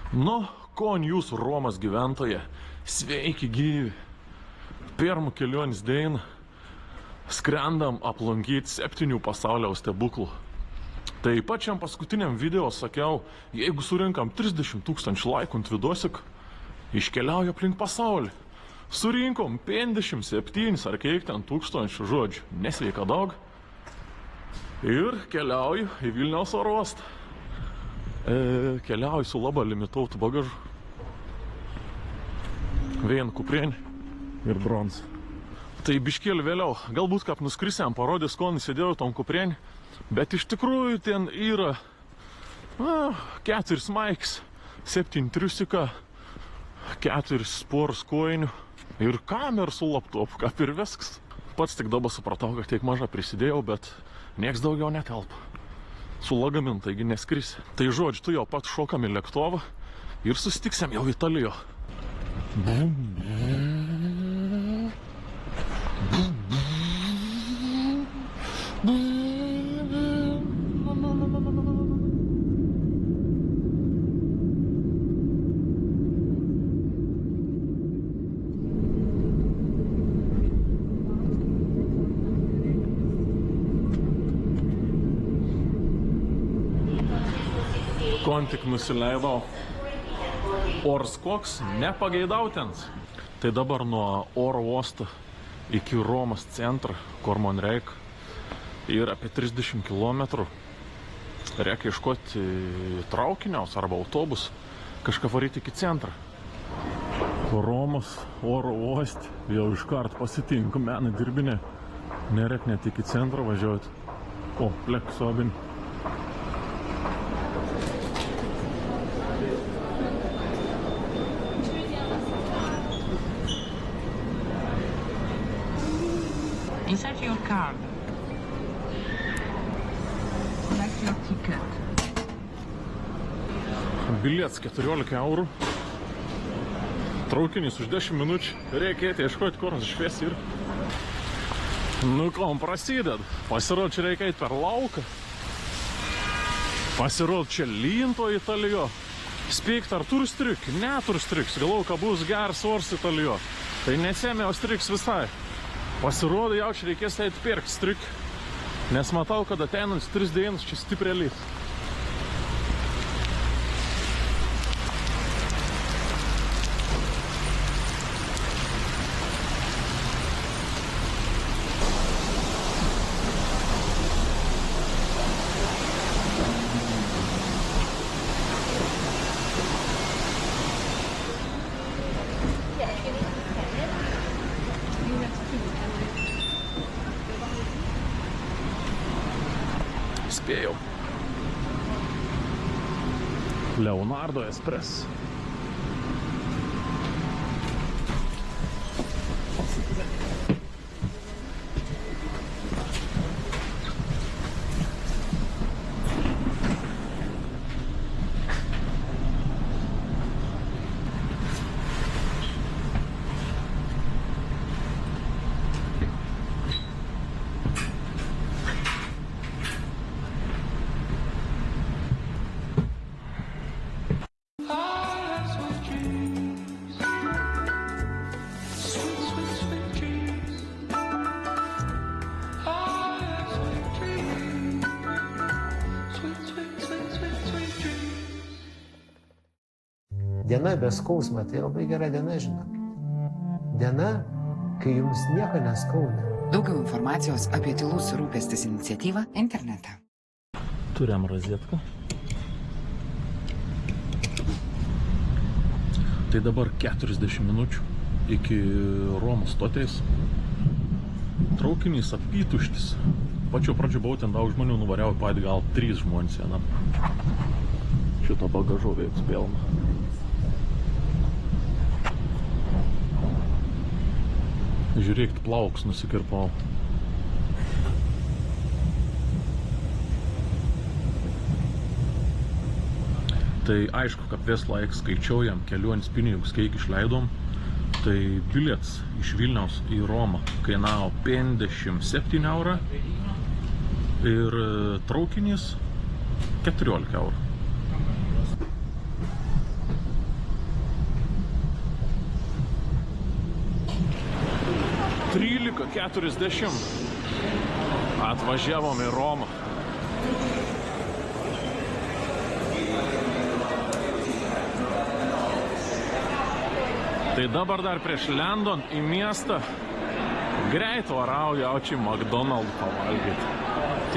Nu, kon jūs Romos gyventoje, sveiki gyvi. Pirmų kelionės dieną skrendam aplankyti 7 pasaulio stebuklų. Tai pačiam paskutiniam video sakiau, jeigu surinkam 30 000 laikų ant vidosik, iškeliauja aplink pasaulį. Surinkom 57 ar kiek ten tūkstančių žodžių, nesveika daug. Ir keliauju į Vilniaus oro uostą. Keliauju su labai limituotu bagažu. Vien kuprienį ir bronzą. Tai biškėlį vėliau, galbūt kaip nuskrisėm, parodys, ko nusidėjau tom kuprienį, bet iš tikrųjų ten yra 4 maiks, 7 triusika, 4 sporus kojinių ir kamerą su laptopu, kaip ir viskas. Pats tik dabar supratau, kad tiek maža prisidėjau, bet nieks daugiau netelpa. Su lagamin, taigi neskrisi. Tai žodžiu, tu jau pat šokam į lėktuvą ir susitiksime jau Italijoje. Kon tik nusileidau, oras koks nepageidautins. Tai dabar nuo oro uosto iki Romos centro, kur man reikia, yra apie 30 km. Reikia ieškoti traukiniaus arba autobus, kažką varyti iki centro. Romos oro uoste jau iškart pasitinku meną dirbinę. Nereik net iki centro važiuoti. O, plek sobin. Insert your card. Select your ticket. Bilietas 14 eurų. Traukinys už 10 minučių. Reikia ieškoti, kur švies ir. Nu, kom prasideda. Pasirodo, čia reikia eiti per lauką. Pasirodo, čia linto Italijo. Spėkti, ar turi striuk? Ne, turi striks. Galvau, kad bus geras ors Italijo. Tai nesėmė, o striks visai. Pasirodo, jau čia reikės eiti pirkti strik, nes matau, kad ateinant 3 dienas čia stipriai lyt. Spėjau. Leonardo Espresso. Diena be skausmo, tai labai gera diena, žinokit. Diena, kai jums nieko neskauda. Daugiau informacijos apie Tylus rūpestis iniciatyvą internete. Turim rozetką. Tai dabar 40 minučių iki Romos stoties. Traukinys apytuštis. Pačio pradžio buvau ten daug žmonių, nuvariau pat gal 3 žmonės vienam. Šito bagažo veiks pilna. Žiūrėkit, plauks nusikirpau. Tai aišku, kad vis laik skaičiuojam kelionės pinigus, kiek išleidom. Tai bilietas iš Vilniaus į Romą kainavo 57 eurų ir traukinys 14 eurų. 8:40. Atvažiavom į Romą. Tai dabar dar prieš lendant į miestą greit varau jaučiai McDonald's pavalgyti.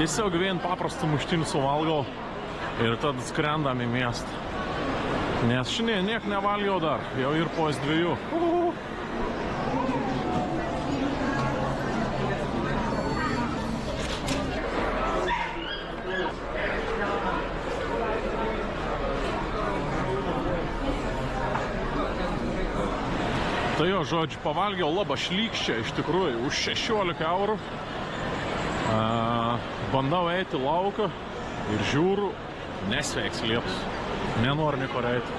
Tiesiog vien paprastų muštinių suvalgau ir tada skrendam į miestą. Nes šiandien niek nevalgiau dar, jau ir po S2. Tai jo, žodžiu, pavalgiau labai šlykščią, iš tikrųjų, už 16 eurų. Bandau eiti lauką ir žiūriu, nesveiks lietus. Nenori nieko eiti.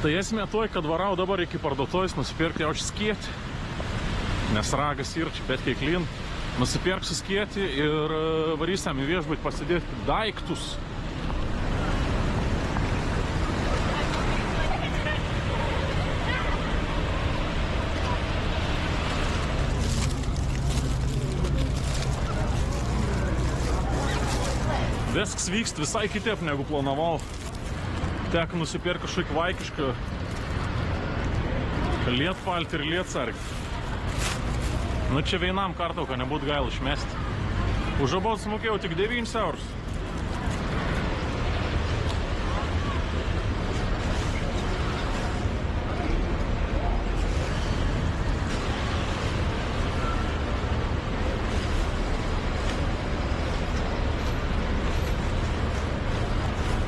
Tai esmė toj, kad varau dabar iki parduotuvės nusipirkti jaučiu skėtį, nes ragas irči, bet kiek lin. Nusipirksiu skėtį ir varysiam į viešbutį pasidėti daiktus. Viskas vyksta visai kitaip negu planavau. Teko nusipirkti kažkokį vaikišką lietpaltį ir lietsargį. Nu čia vienam kartauką nebūtų gaila išmesti. Už abu sumokėjau tik 9 eurus.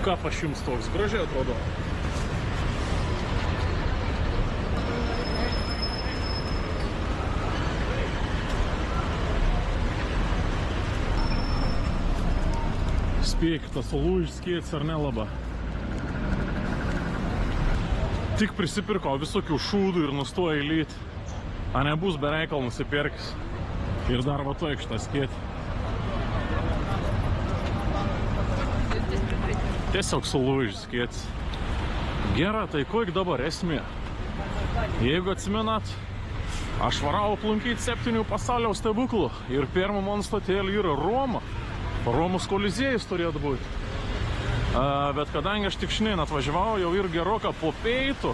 Ką pas jums toks gražiai atrodo? Spėkit, tas lūžis skėtis ar nelaba. Tik prisipirkau visokių šūdų ir nustoja lyti. A nebus bereikal nusipirkis. Ir dar va toik šitą skėtį. Tiesiog sulūžis skėtis. Gera, tai koik dabar esmė? Jeigu atsimenat, aš varau aplankyti 7 pasaulio stebuklų ir pirmą mano stotėlį yra Roma. Romos koliziejus turėtų būti. Bet kadangi aš tik šiandien atvažiavau, jau ir geroką po peitų,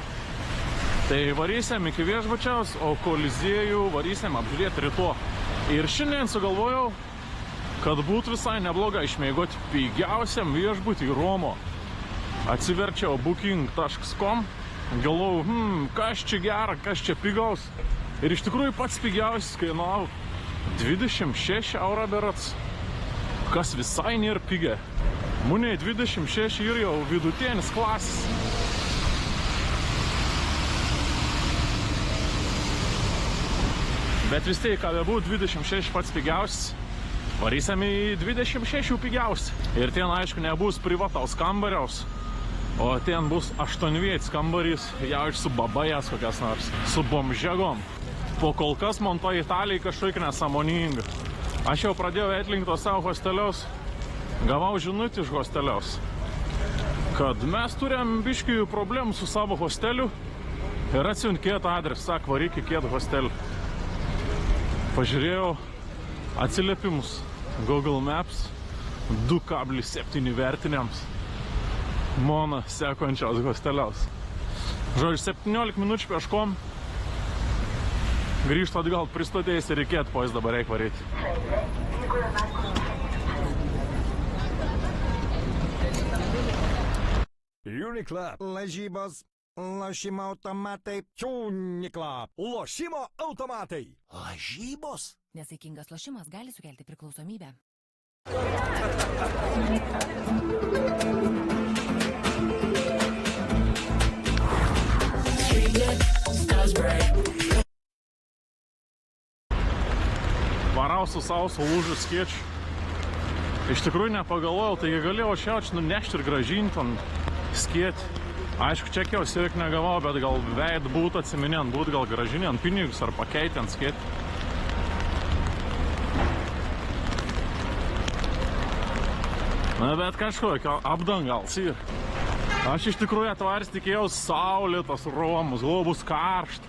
tai varysiam iki viešbučiaus, o koliziejų varysiam apžiūrėti ryto. Ir šiandien sugalvojau, kad būtų visai nebloga išmėgoti pigiausiam viešbutį į Romo. Atsiverčiau booking.com, galvojau, kas čia gera, kas čia pigaus. Ir iš tikrųjų pats pigiausias kainavo 26 eurų berats, kas visai nėra pigia. Muniai 26 ir jau vidutinis klasis. Bet vis tiek, ką bebūtų 26 pats pigiausias, varysim į 26 pigiausią. Ir ten, aišku, nebus privataus kambariaus, o ten bus 8-vietis kambarys, jaučiu su babajas kokias nors, su bomžegom. Po kol kas man to Italijai kažkaip nesąmoninga. Aš jau pradėjau atlinkti tos savo hosteliaus, gavau žinutį iš hosteliaus, kad mes turėjom biškių problemų su savo hosteliu ir atsiunt kietą adresą, sak, varyk į kietą hostelį. Pažiūrėjau atsiliepimus. Google Maps 2,7 vertiniams Mona sekančios hosteliaus. Žodžiu, 17 minučių peškom. Grįžtų atgal pristotėjus ir reikėtų, po jis dabar reik varyti. Uniclub. Lažybos, lošimo automatai. Uniclub. Lošimo automatai. Lažybos? Nesaikingas lošimas gali sukelti priklausomybę. Varau su savo sulūžiu skėčiu. Iš tikrųjų nepagalvojau, taigi galėjau šiaučiu nunešti ir gražinti ant skėtį. Aišku, čekiau siek negavau, bet gal veid būtų atsiminėn, būtų gal gražinėn pinigus ar pakeitėn skėti. Na, bet kažkokio apdangals ir. Aš iš tikrųjų atvaris tikėjau saulėtas Romus, gal bus karšta.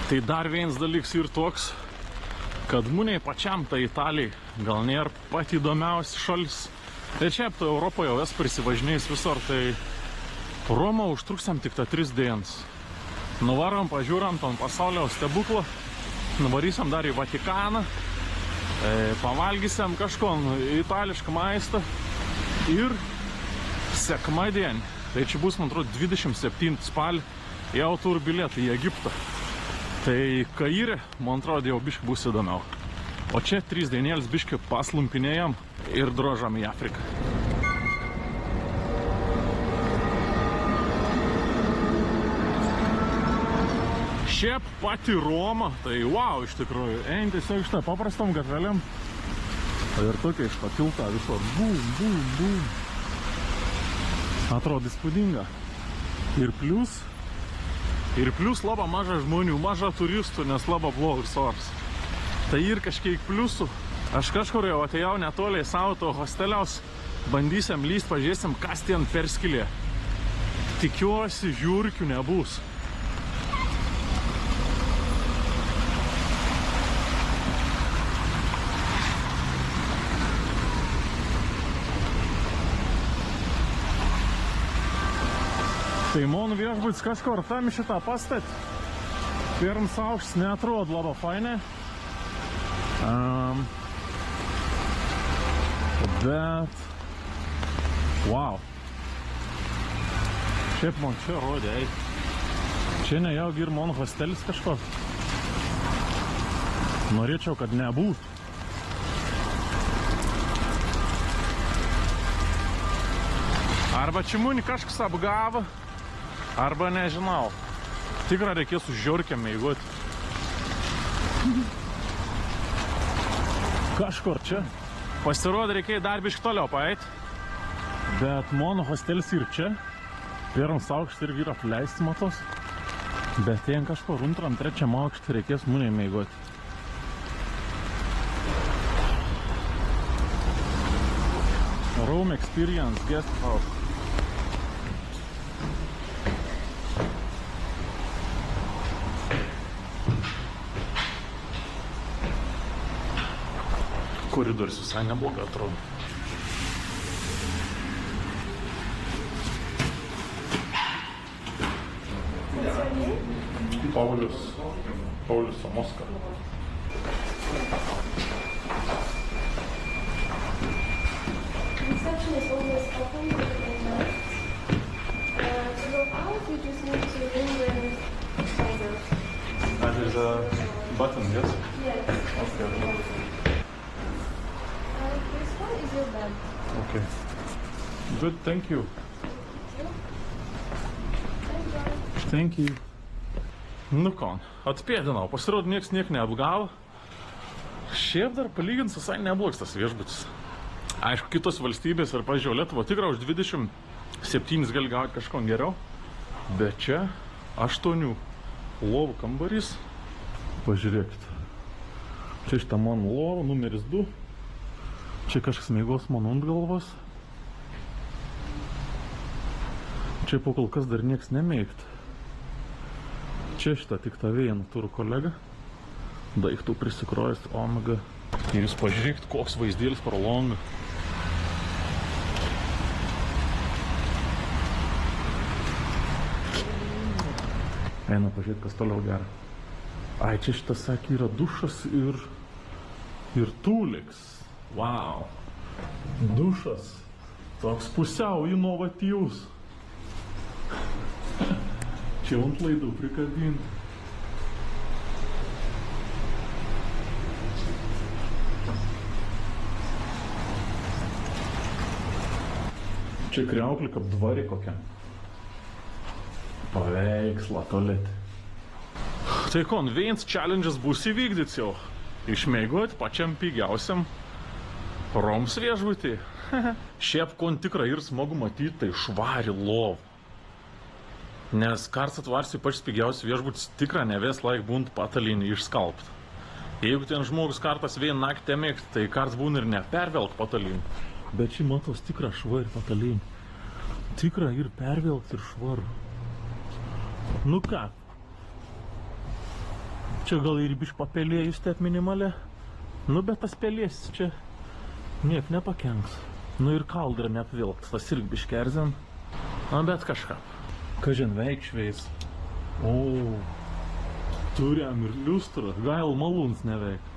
Tai dar vienas dalyks ir toks, kad mūniai pačiam tai Italijai gal nėra pati įdomiausia šalis. Tai čia to Europoje jau esi prisivažinėjęs visur, tai Romą užtruksim tik 3 dienas. Nuvarom, pažiūram ton pasaulio stebuklą, nuvarysim dar į Vatikaną, pavalgysim kažko itališką maistą ir sekmadienį. Tai čia bus, man atrodo, 27 spalį, jau turiu bilietą į Egiptą. Tai Kaire, man atrodo, jau biški bus įdomiau. O čia 3 dienėlis biški paslumpinėjam ir drožam į Afriką. Šiaip pati Roma, tai wow, iš tikrųjų. Ein tiesiog šitą paprastom gatvelėm. Ir tokia iš to tilta visur. Bum, bum, bum. Atrodo įspūdinga. Ir plius labai maža žmonių, maža turistų, nes labai blogas oras. Tai ir kažkiek pliusų. Aš kažkur jau atėjau netoliai savo to hosteliaus. Bandysim lyst, pažiūrėsim, kas ten per skylė. Tikiuosi, žiūrkių nebus. Tai mano viešbutis kažkur tam šitą pastatį. Pirmas aukštas neatrodo labai fainai. Bet... Wow. Šiaip man čia rodė, ei. Čia ne jau ir mano hostelis kažko. Norėčiau, kad nebūtų. Arba čia mūni kažkas apgavo. Arba nežinau. Tikrai reikės su žiorkiam įgoti. Kažkur čia. Pasirodė, reikėjo dar biškį toliau paeiti. Bet mano hostelis ir čia. Pirmas aukštas irgi yra apleisti matos. Bet ten kažkur antram, trečiam aukštą reikės mūnėm įgoti. Room Experience Guest House. Koridorius visai neblogai atrodo. Paulius Samoska. Reception is always open at night. To go out, you just need to ring the bell. And there's a button, yes? Yes. Okay. This one is your bed. Okay. Good, thank you. Thank you. Nu ką, atpėdinau, pasirodo nieks neapgavo. Šiaip dar palygins visai neblogas tas viešbutis. Aišku, kitos valstybės ir, pažiūrėjau, Lietuva tikrai už 27 gali gauti kažko geriau. Bet čia 8 lovų kambarys. Pažiūrėkit. Čia šitą mano lova, numeris 2. Čia kažkas mėgos mano ant galvos. Čia po kol kas dar nieks nemėgti. Čia šitą tik tą vieną turiu kolegą. Daiktų prisikrojęs, omega. Ir jūs pažiūrėkit, koks vaizdėlis pro langą. Eina pažiūrėti, kas toliau gera. Ai, čia šitas, sakė, yra dušas ir tūliks. Wow. Dušas. Toks pusiau inovatyvus. Čia ant laidų prikabinti. Čia kriauklį kaip dvarį kokiam. Paveikslą tolėti. Tai conveyance challenges bus įvykdyts jau. Išmėgoti pačiam pigiausiam Roms viešbutį. Šiaip kon tikrai ir smagu matyti, tai švari lov. Nes karts atvarsi pačias pigiausias viešbutis tikrai neves laik būnt patalinį išskalbt. Jeigu ten žmogus kartas vien naktį mėgti, tai karts būna ir nepervelk patalinį. Bet šį matos tikrą švarį patalinį. Tikrą ir pervelkt ir švarų. Nu ką? Čia gal ir bišk papelėjus taip minimalė. Nu bet tas pelėsis čia niek nepakenks. Nu ir kaldrą neapvilkt, tas irgi bišk erzin. Na bet kažką. Kažin veikšvėjais. O, turiam ir liustrą. Gail malūns neveik.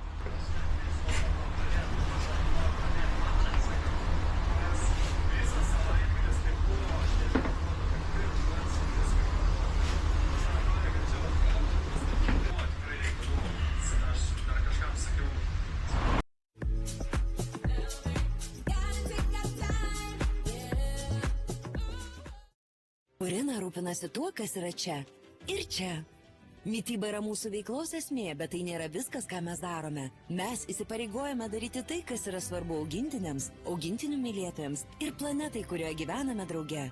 Purina rūpinasi tuo, kas yra čia ir čia. Mityba yra mūsų veiklos esmė, bet tai nėra viskas, ką mes darome. Mes įsipareigojame daryti tai, kas yra svarbu augintiniams, augintinių mylėtojams ir planetai, kurioje gyvename drauge.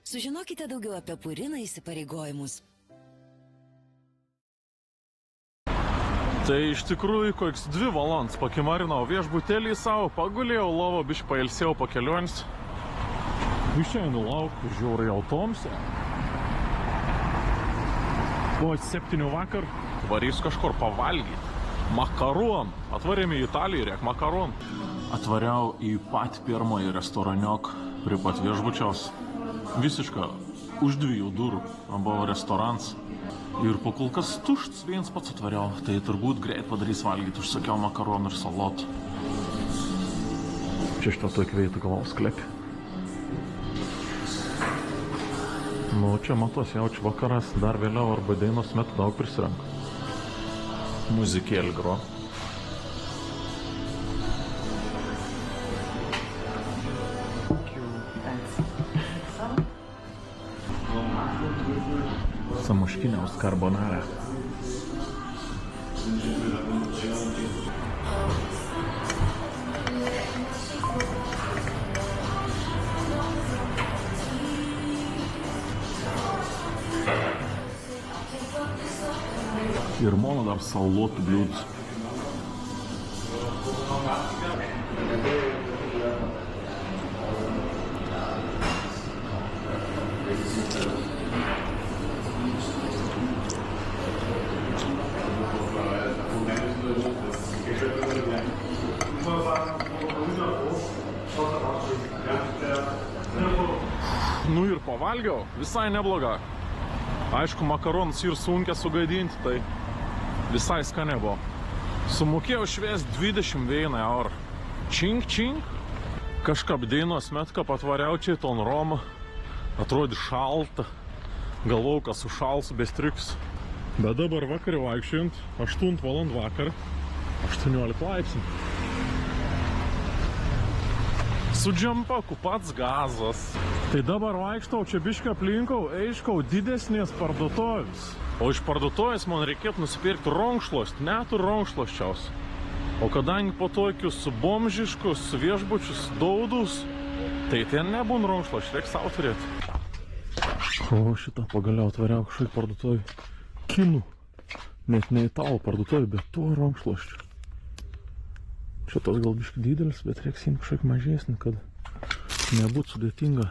Sužinokite daugiau apie Purina įsipareigojimus. Tai iš tikrųjų koks 2 valandas pakimarinau viešbutėlį savo, pagulėjau lovo, biškai pailsėjau po kelionės. Išeinu lauk, žiūrai automse. Po 7 vakar varys kažkur pavalgyti. Makaron. Atvarėme į Italiją, rėk makaron. Atvariau į pat pirmąjį restoraniok prie pat viešbučiaus. Visiška už 2 durų. Buvo restorans. Ir po kol kas tušts viens pats atvariau. Tai turbūt greit padarys valgyti. Užsakiau makaron ir salot. Čia šitą toj kveitų galau sklepį. Nu, čia matos jaučiu vakaras, dar vėliau arba dainos metu daug prisirenku. Muzikėlį gro. Samuškiniaus carbonara. Ir mono dar saulotų bliūdus. Nu ir pavalgiau, visai nebloga. Aišku, makaronus ir sunkia sugadinti, tai visai skanė buvo. Sumokėjau švies 21 eurų. Čink, čink. Kažkap dainos met, kad atvariau čia ton Romą. Atrodė šalta. Galvau, kad sušalsiu be striks. Bet dabar vakarį vaikščiant, 8 valandų vakar, 18 laipsnių. Su džempaku pats gazas. Tai dabar vaikštau čia bišką aplinkau, eiškau didesnės parduotuvės. O iš parduotuvės man reikėtų nusipirkti rankšluostį, net ir rankšluosčiaus. O kadangi po tokius bomžiškus viešbučius daudus, tai ten nebūna rankšluosčių, reikia savo turėti. O šitą pagaliau atvariau kažkaip parduotuvį. Kinų. Net ne italų parduotuvį, bet to rankšluosčių. Šitas gal biškai didelis, bet reiks jį kažkaip mažesnį, kad nebūtų sudėtinga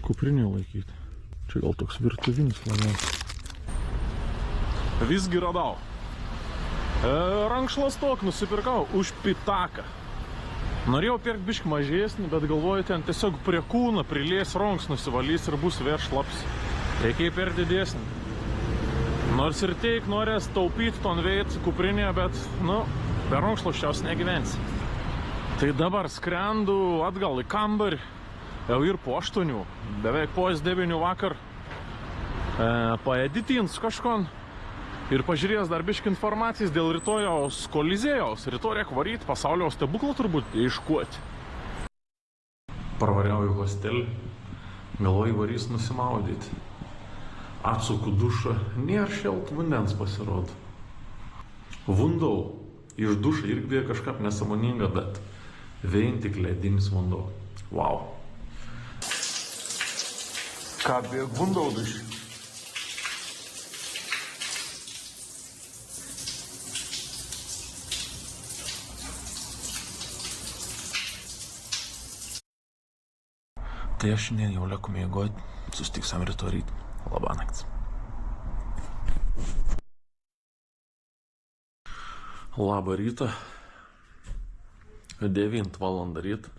kuprinį laikyti. Čia gal toks virtuvinis labiausiai. Visgi radau. Rankšluostok nusipirkau už pitaką. Norėjau pirkti biškį mažesnį, bet galvoju, ten tiesiog prie kūno prilies ranks nusivalys ir bus vėl šlaps. Reikia per didesnį. Nors ir teik norės taupyti ton veit kuprinėje, bet, nu, be rankšluosčiaus negyvensi. Tai dabar skrendu atgal į kambarį. jau ir po 8, beveik po 9 vakar paeditins kažkon ir pažiūrės dar biškį informacijas dėl rytojaus Kolizėjaus. Rytoj reik varyt, pasaulio stebuklą turbūt iškuoti. Parvariau į hostelį, galvoju varys nusimaudyti. Atsuku dušą, nėra šelt vandens pasirodo. Vundau, iš dušą irgi buvo kažkaip nesąmoninga, bet vien tik ledinis vundau. Wow. Ką bėg vundau dušį? Tai aš šiandien jau lieku miegot, susitiksam rytoj ryt. Labanakts. Labą rytą. 9 valandą rytą.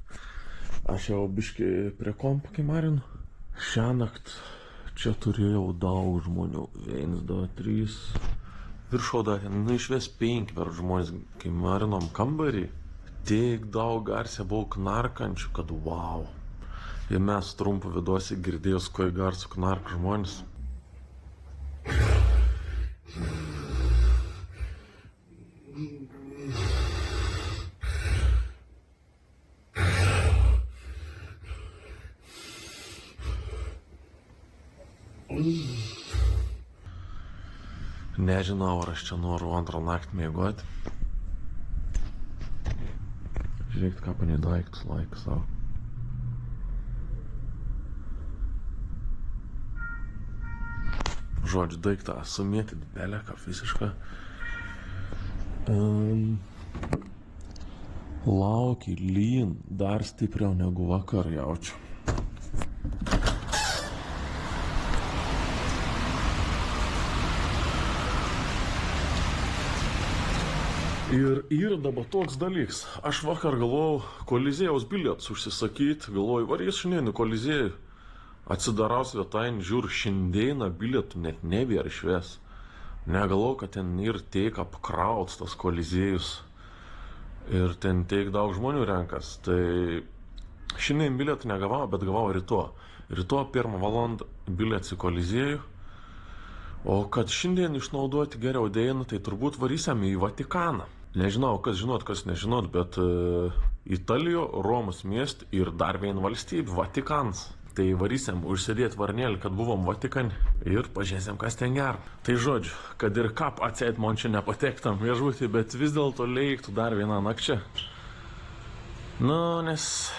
Aš jau biškį prie kompo kimarinu. Šiąnakt čia turėjau daug žmonių. 1, 2, 3. Viršau dar, išvės 5 per žmonės kimarinom kambarį. Tiek daug garsiai buvo knarkančių, kad wow. Ir mes trumpų viduose girdėjus, koi garsų knark žmonės. Nežinau, ar aš čia noriu antrą naktį miegoti. Žiūrėkit, ką panė daiktus laiką savo. Žodžiu, daiktą sumėtit beleką visišką. Lauki, lyn, dar stipriau negu vakar jaučiu. Ir dabar toks dalyks. Aš vakar galvojau Kolizėjaus bilietus užsisakyti, galvoju, varys šiandien į Kolizėjų. Atsidarau svetainį, žiūriu, šiandieną bilietų net nebėra išvės. Negalvoju, kad ten ir tiek apkrauts tas Kolizėjus. Ir ten tiek daug žmonių renkas. Tai šiandien bilietų negavau, bet gavau rytoj. Rytoj 1 valandą bilietas į Kolizėjų. O kad šiandien išnaudoti geriau dieną, tai turbūt varysim į Vatikaną. Nežinau, kas žinot, kas nežinot, bet Italijo, Romos miest ir dar vien valstybė, Vatikanas. Tai varysim užsidėti varnėlį, kad buvom Vatikane ir pažiūrėsim, kas ten gera. Tai žodžiu, kad ir kap atseit man čia nepatektam viešbutį, bet vis dėlto leiktų dar vieną nakčią. Nu, nes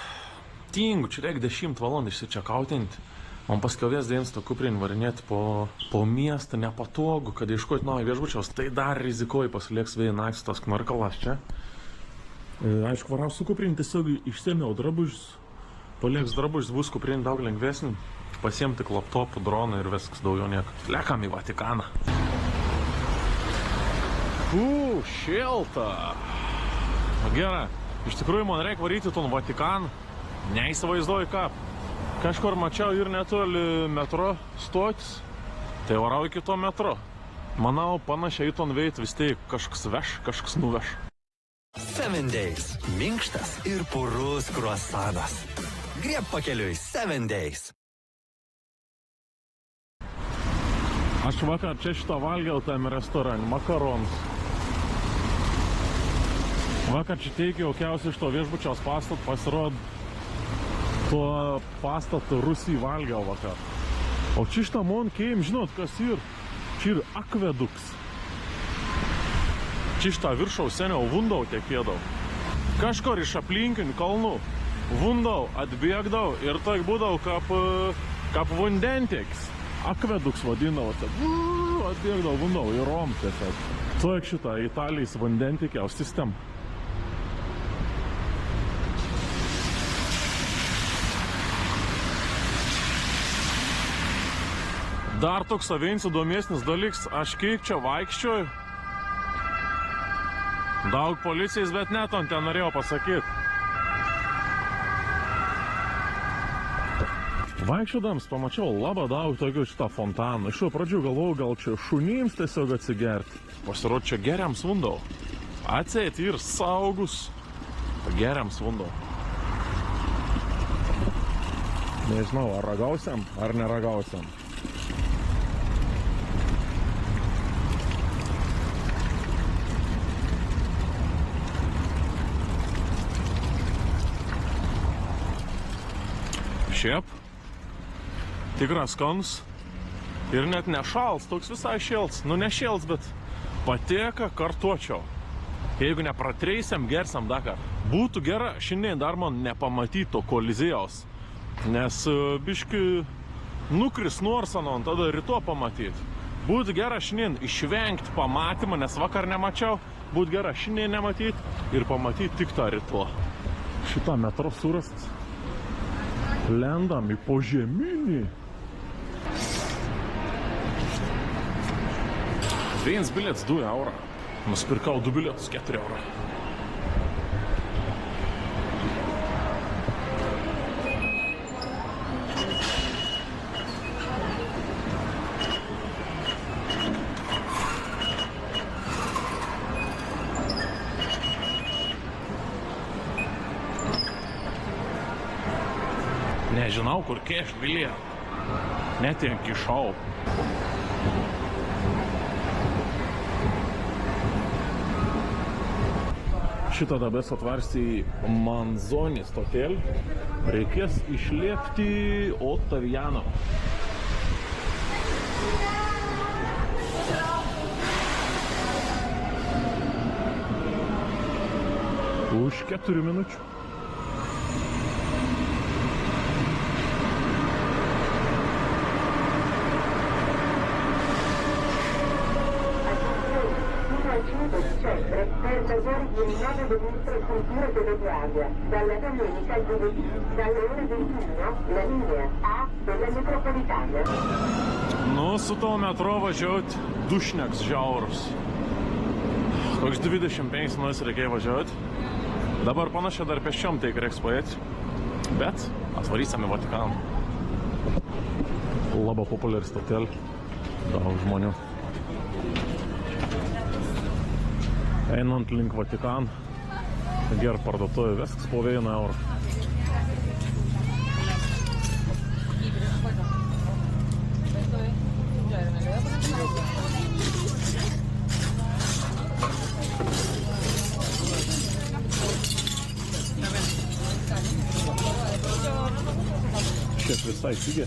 tingu, čia reik 10 valandų išsičiakautinti. Man paskiauvės dienas to kuprinį varinėti po miestą, nepatogu, kad ieškoti naujo viešbučiaus. Tai dar rizikuoju pasilieks vėjai naktį tas knarkalas čia. Aišku, varau su kuprinį tiesiog išsėmiau drabužius. Palieks drabužis, bus kuprinį daug lengvesnį. Pasiim tik laptopų, droną ir viskas, daugiau nieko. Lekam į Vatikaną. Šilta. Gerai. Iš tikrųjų, man reikia varyti ton Vatikaną. Neįsivaizduoju ką. Kažkur mačiau ir netoli metro stotis. Tai varau iki to metro. Manau, panašiai į ton veit vis tiek kažkas veš, kažkas nuveš. 7 Days. Minkštas ir purus kruasanas. Grieb pakeliui 7 Days. Aš vakar čia šitą valgiau tam restorane, makaronus. Vakar čia teikiau jaukiausiai iš to viešbučiaus pastato, pasirodo, tuo pastatu Rusijai valgiau vakar. O čia šitą mon keim, žinot, kas ir? Čia ir akveduks. Čia šitą viršaus seniau vundau tekėdau. Kažkur iš aplinkinių kalnų vundau atbėgdau ir tai būdau kap vandentiekis. Akveduks vadindavosi. Atbėgdau vundau į Rom tiesiog. Tuok šitą Italijos vandentiekiaus sistemą. Dar toks savins įdomesnis dalyks, aš kiek čia vaikščioju. Daug policijais, bet net on ten norėjau pasakyti. Vaikščiodams pamačiau labai daug tokių šitą fontaną. Iš pradžių galvojau, gal čia šunims tiesiog atsigerti. Pasirodo, čia geriams vundau. Atseit ir saugus. Geriams vundau. Nežinau, ar ragausiam, ar neragausiam. Šiaip, tikras skanus ir net nešals, toks visai šėls. Nu, nešėls, bet patieka kartuočiau. Jeigu nepratreisiam, gersiam dakar. Būtų gera šiandien dar man nepamatyti to kolizėjaus, nes biški nukris nuorsanon, tada ryto pamatyti. Būtų gera šiandien išvengti pamatymą, nes vakar nemačiau. Būtų gera šiandien nematyti ir pamatyti tik tą ryto. Šitą metro surast. Lendam į požeminį. Vienas bilietas 2 eurą. Nusipirkau 2 bilietus 4 eurą. Nežinau, kur kėšt bilietą. Net ją kišau. Šitą dabės atvarsti į Manzoni stotelį. Reikės išlėkti Ottaviano. Už 4 minučių. Per maggiori di rinnovo dell'infrastruttura ferroviaria, dalla domenica al giovedì, dalle ore 21, la linea A della metropolitana. Nu, su to metro važiuoti dušneks žiaurus. Koks 25 minutės reikėjo važiuoti. Dabar panašiai dar pėsčiom tai reiks paėti. Bet atvarysim į Vatikaną. Labai populiari stotelė. Daug žmonių. Einant link Vatikan, ger parduotuvė, viskas po 1 eurą. Šiaip visai pigi.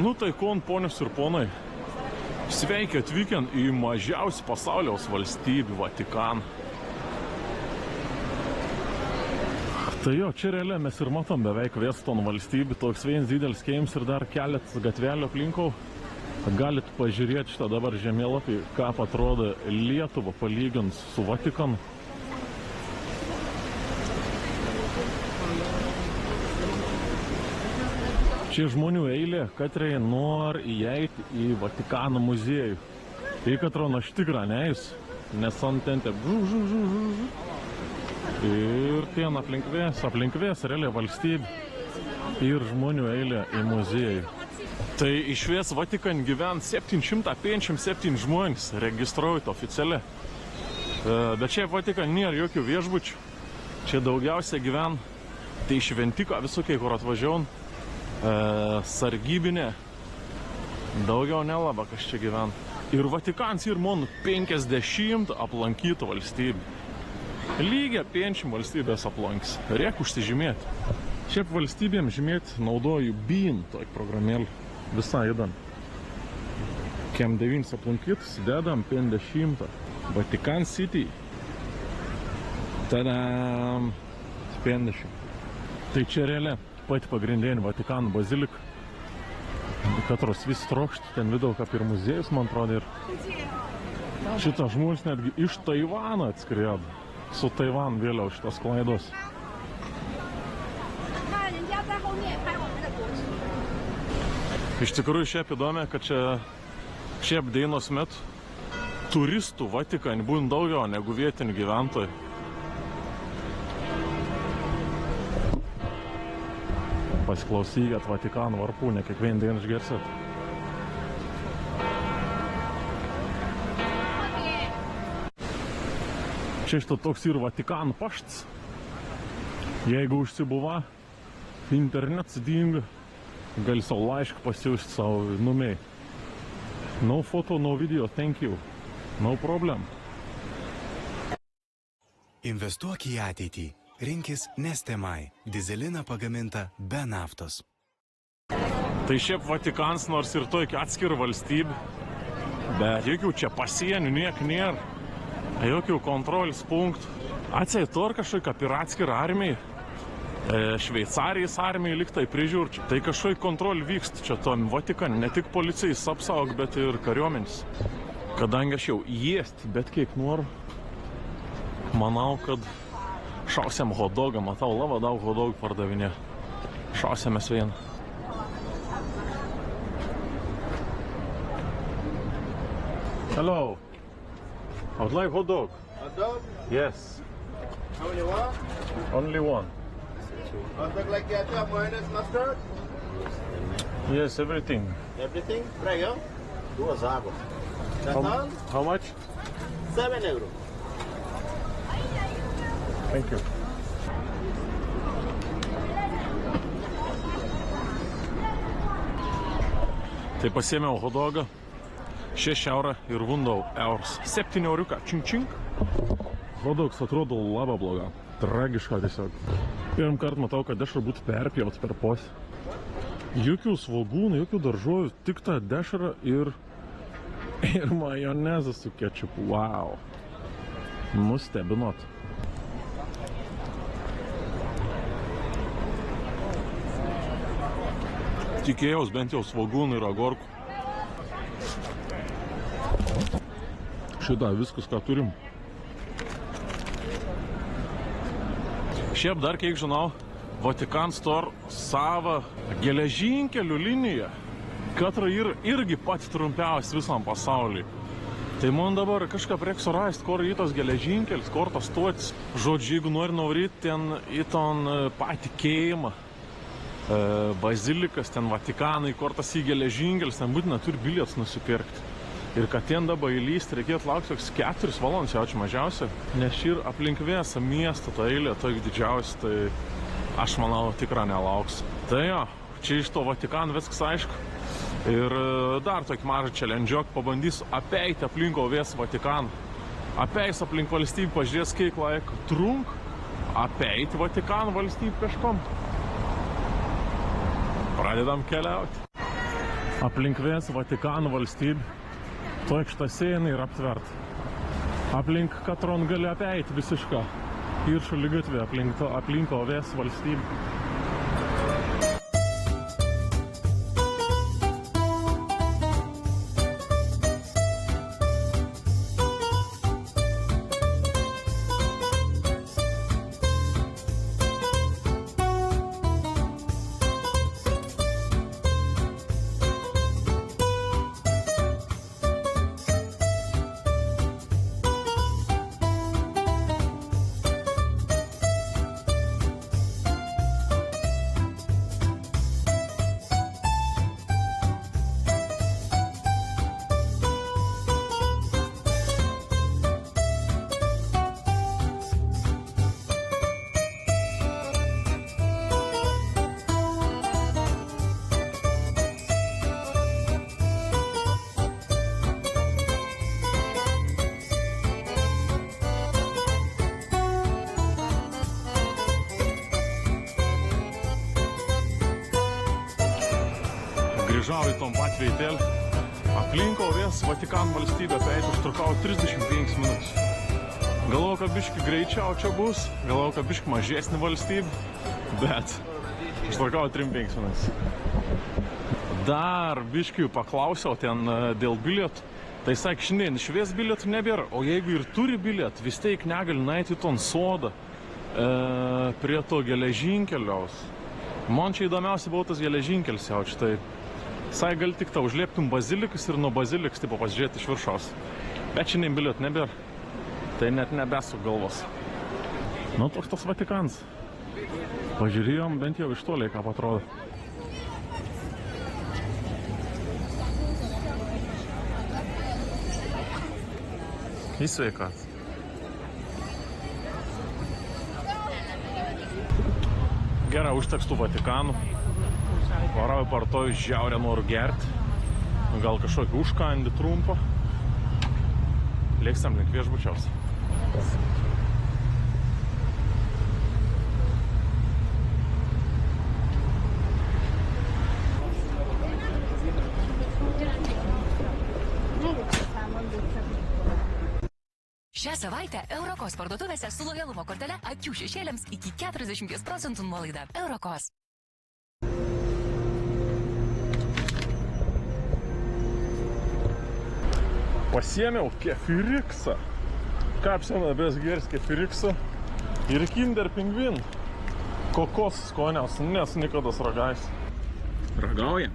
Nu tai kon, ponios ir ponai, sveiki atvykę į mažiausią pasauliaus valstybę Vatikaną. Tai jo, čia realiai mes ir matom beveik Veston valstybę, toks vienas didelis keims ir dar kelet gatvelio aplinkau. Galit pažiūrėti šitą dabar žemėlapį, ką atrodo Lietuva palygint su Vatikanu. Čia žmonių eilė, katrai nori įeiti į Vatikano muziejų. Tai atrodo aš tikrą neįs, nes ant ten te ir ten aplinkvės realiai valstybė ir žmonių eilė į muziejų. Tai išvies Vatikan gyvent 757 žmonės registruojant oficialiai. Bet čia Vatikan nėra jokių viešbučių. Čia daugiausia gyven, tai šventika visokiai, kur atvažiavom. Sargybinė, daugiau nelaba, kas čia gyvena. Ir Vatikans ir mon 50 aplankytų valstybių. Lygia 50 valstybės aplankys. Reik užsižymėti. Šiaip valstybėm žymėti naudoju BEAN, tokį programėlį. Visą įdam. Kem 9 aplankytus, dedam 50. Vatikan City. Tadam! 50. Tai čia realiai pati pagrindinė Vatikano bazilika. Katros vis trokšti, ten video kaip ir muziejus, man atrodo, ir šitas žmogus netgi iš Taivano atskriedo. Su Taivan vėliau šitas klaidos. Iš tikrųjų šiaip įdomi, kad čia šiaip dainos metu turistų Vatikane būna daugiau negu vietinių gyventojų. Pasiklausykit Vatikano varpų, ne kiekvieną dieną išgersit. Čia šito toks ir Vatikano paštas. Jeigu užsibuva, internet dinga, gali savo laišką pasiūsti savo numerį. No photo, no video, thank you. No problem. Investuok į ateitį. Rinkis Nestemai. Dizeliną pagamintą be naftos. Tai šiaip Vatikans nors ir tokia atskira valstybė, bet jokių čia pasienių niek nėra. Jokių kontrolės punktų. Atseit to ar kažkaip kaip ir atskira armija. Šveicarijos armija liktai prižiūrčia. Tai kažkaip kontrolė vyksta čia tom Vatikane. Ne tik policijais apsaug, bet ir kariuomenės. Kadangi aš jau jėsti, bet kiek noriu, manau, kad šausiam hodogą. Matau, labai daug hodogų pardavinė. Šausiamės vieną. Hello. I would like hot dog. Hot dog? Yes. How many want? Only one. Hot dog like ketchup, mayonnaise, mustard? Yes, everything. Everything? Prego. Duas águas. Cartão? How much? 7 euros. Thank you. Tai pasiėmiau hodogą, 6 eurų ir vundau eurus. 7 euriuką, čink čink. Hodogs atrodo labai bloga, tragiška tiesiog. Pirm kart matau, kad dešra būtų perpjaut per posį. Jokių svogūnų, jokių daržovių, tik tą dešrą ir majonezą su kečupu. Wow. Nustebinot. Tikėjaus bent jau svogūnų ir agorkų. Šitą viskas, ką turim. Šiaip dar kiek žinau, Vatikan Store savo geležinkelių liniją, katra irgi pati trumpiausia visam pasauliui. Tai man dabar kažkaip reikia surasti, kur į tos geležinkelis, kur tas stotis. Žodžiu, jeigu nori nuvaryti ten į ton patikėjimą, bazilikas, ten Vatikanai, kur tas į geležinkelis, ten būtina turi bilietus nusipirkti. Ir kad ten dabar įlysti, reikėtų laukti 4 valandas jaučiu mažiausia. Nes ir aplink visą miestą ta eilė, tokia didžiausia, tai aš manau tikrai nelauks. Tai jo, čia iš to Vatikano viskas aišku. Ir dar tokį mažą challenge-ok pabandysiu apeiti aplinko visą Vatikaną. Apeis aplink valstybę, pažiūrės kiek laiko trunk apeiti Vatikano valstybę kažkom. Pradedam keliauti. Aplink visą Vatikano valstybę. Tokia šitą sieną yra aptverta. Aplink katron gali apeiti visišką ir šaligatvį aplinko visą valstybę. Grįžau į tom pat veitelį. Aplinko visą Vatikano valstybę apeiti užtrukau 35 minutės. Galvojau, kad biški greičiau čia bus, galvojau, kad biški mažesnė valstybė, bet užtrukau 35 minutės. Dar biški paklausiau ten dėl bilietų. Tai sakė, šiandien išvies bilietų nebėra, o jeigu ir turi bilietų, vis tiek negali nueiti į ton sodą prie to geležinkeliaus. Man čia įdomiausia buvo tas geležinkelis jaučiu, tai sai gali tik tą užlieptum bazilikas ir nuo bazilikas tipo pasižiūrėti iš viršaus. Bet šiandien bilietų nebėra. Tai net nebesuk galvos. Nu, toks tas Vatikans. Pažiūrėjom bent jau iš toliai, ką atrodo. Į sveikat. Gerai, užteks tų Vatikanų. Varau partojus žiaurę noriu gerti. Gal kažkokį užkandį trumpą. Lėksam link viešbučiaus. Šią savaitę Eurokos parduotuvėse su lojalumo kortele akių šešėliams iki 40% nuolaida. Eurokos. Pasiėmiau kefiriksą. Kapsieną besgers kefiriksą ir Kinder Pingvin. Kokos skoniaus, nes nikodas ragais. Ragaujam.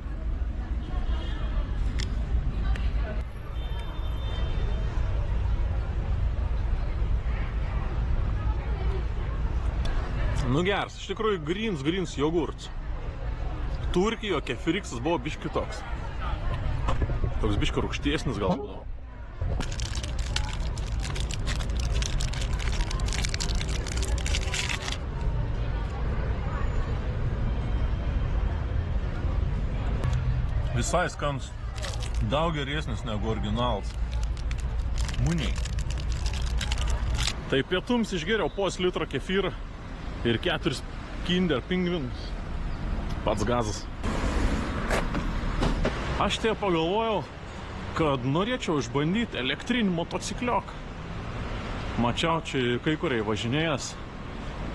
Nu geras, iš tikrųjų grins jogurts. Turkijo kefiriksas buvo biški toks. Toks biški rūgštiesnis gal būdavo. Visai skans. Daug geresnis negu originalas. Muniai. Tai pietums išgėriau pos litro kefyrą ir 4 Kinder Pingvinus. Pats gazas. Aš tai pagalvojau, kad norėčiau išbandyti elektrinį motocikliuką. Mačiau, čia kai kuriai važinėjęs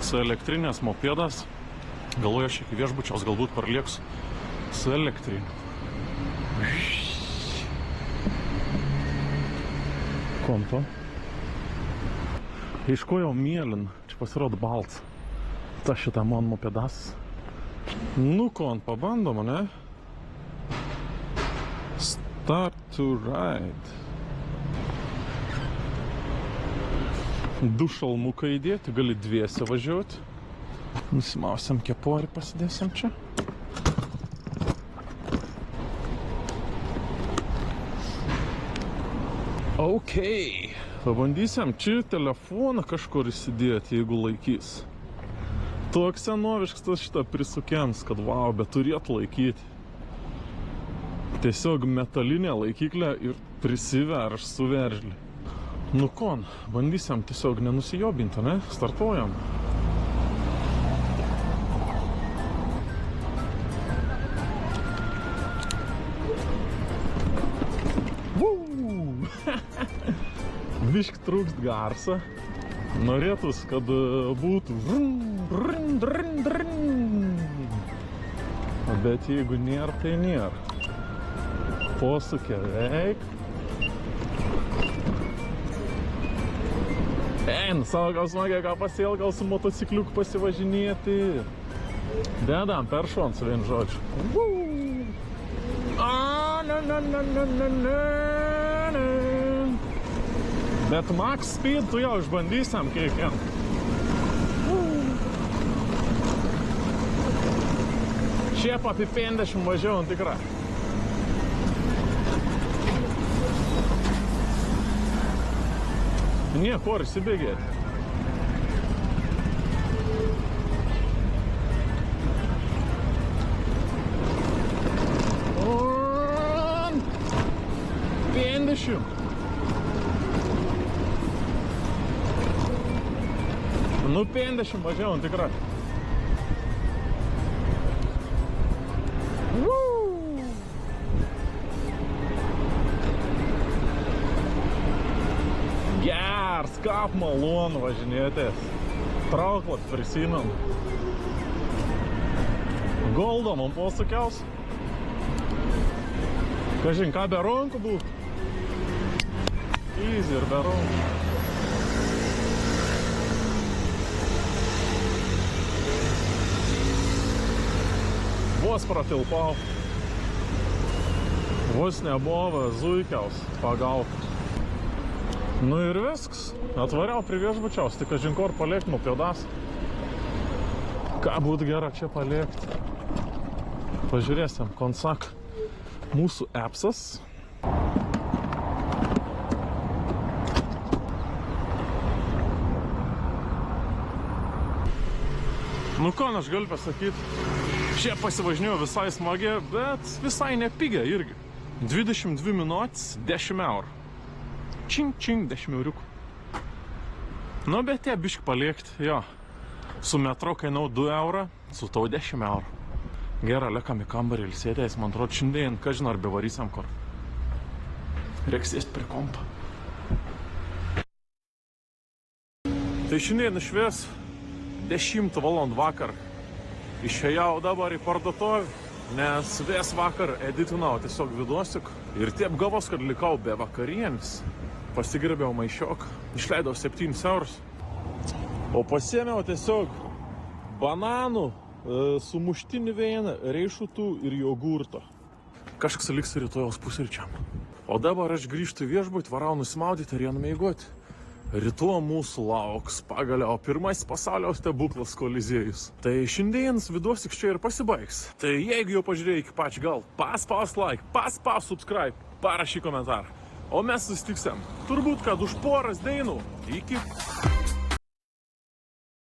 su elektrinės mopedas. Galvoju, aš iki viešbučiaus galbūt parlieksiu su elektriniu. Konto. Iš ko jau mėlyna? Čia pasirodo balts. Ta šitą man mopedas. Nu, kon, pabandom, ne? Start to ride. Du šalmuką įdėti, gali dviese važiuoti. Nusimausiam keporį, pasidėsim čia. Ok, pabandysim čia telefoną kažkur įsidėti, jeigu laikys. Toks senoviškas tas šitą prisukens, kad wow, bet turėtų laikyti. Tiesiog metalinė laikiklė ir prisiverš su veržlį. Nu kon, bandysim tiesiog nenusijobinti, ne? Startuojam. Bišk trūkst garsą. Norėtus, kad būtų bet jeigu nėra, tai nėra. Posūkė veik. Ein, savo gal smagiai ką pasiel, gal su motocikliuku pasivažinėti. Dedam per šoncą vien žodžiu. Bet max speed tu jau išbandysim kiekvien. Šiaip apie 50 važiavau tikrai. Nieko, ar įsibėgėti. On 50. Nu 50 važiavom tikrai. Gers, kaip malonu važinėtis. Trauklot prisimam. Goldo man posūkiaus. Kažin, ką be rankų būtų. Easy ir be rankų. Vos pratilpau. Vos nebuvo zuikiaus pagaut. Nu ir viskas. Atvariau prie viešbučiaus, tik kažin kur paliekti mopedas. Ką būtų gera čia paliekti. Pažiūrėsim, konsak mūsų appsas. Nu ką, aš galiu pasakyti, čia pasivažinėjau visai smagiai, bet visai nepigia irgi. 22 minutės, 10 eurų. Čing, 10 euriukų. Nu, bet tie biški paliekti, jo. Su metro kainau 2 eurą, su tau 10 eurų. Gerą, lekam į kambarį ilsėtės, man atrodo, šiandien, kažin ar bevarysiam kur. Reiks sėsti prie kompo. Tai šiandien išvės 10 valandų vakar. Išėjau dabar į parduotuvę, nes vės vakar editinau tiesiog vidosik. Ir taip gavos, kad likau be vakarienis. Pasigrėbiau maišiok, išleidau 7 eurus. O pasiėmiau tiesiog bananų, sumuštinį vieną, riešutų ir jogurto. Kažkas liks rytojaus pusryčiam. O dabar aš grįžtu į viešbutį, varau nusimaudyti ir einame miegoti. Rytoj mūsų lauks pagaliau pirmasis pasaulio stebuklas Koliziejus. Tai šiandienas vidosik čia ir pasibaigs. Tai jeigu jau pažiūrėjai iki pačių gal, paspaus like, paspaus subscribe, parašyk komentarą. O mes susitiksime turbūt, kad už poras dainų. Iki.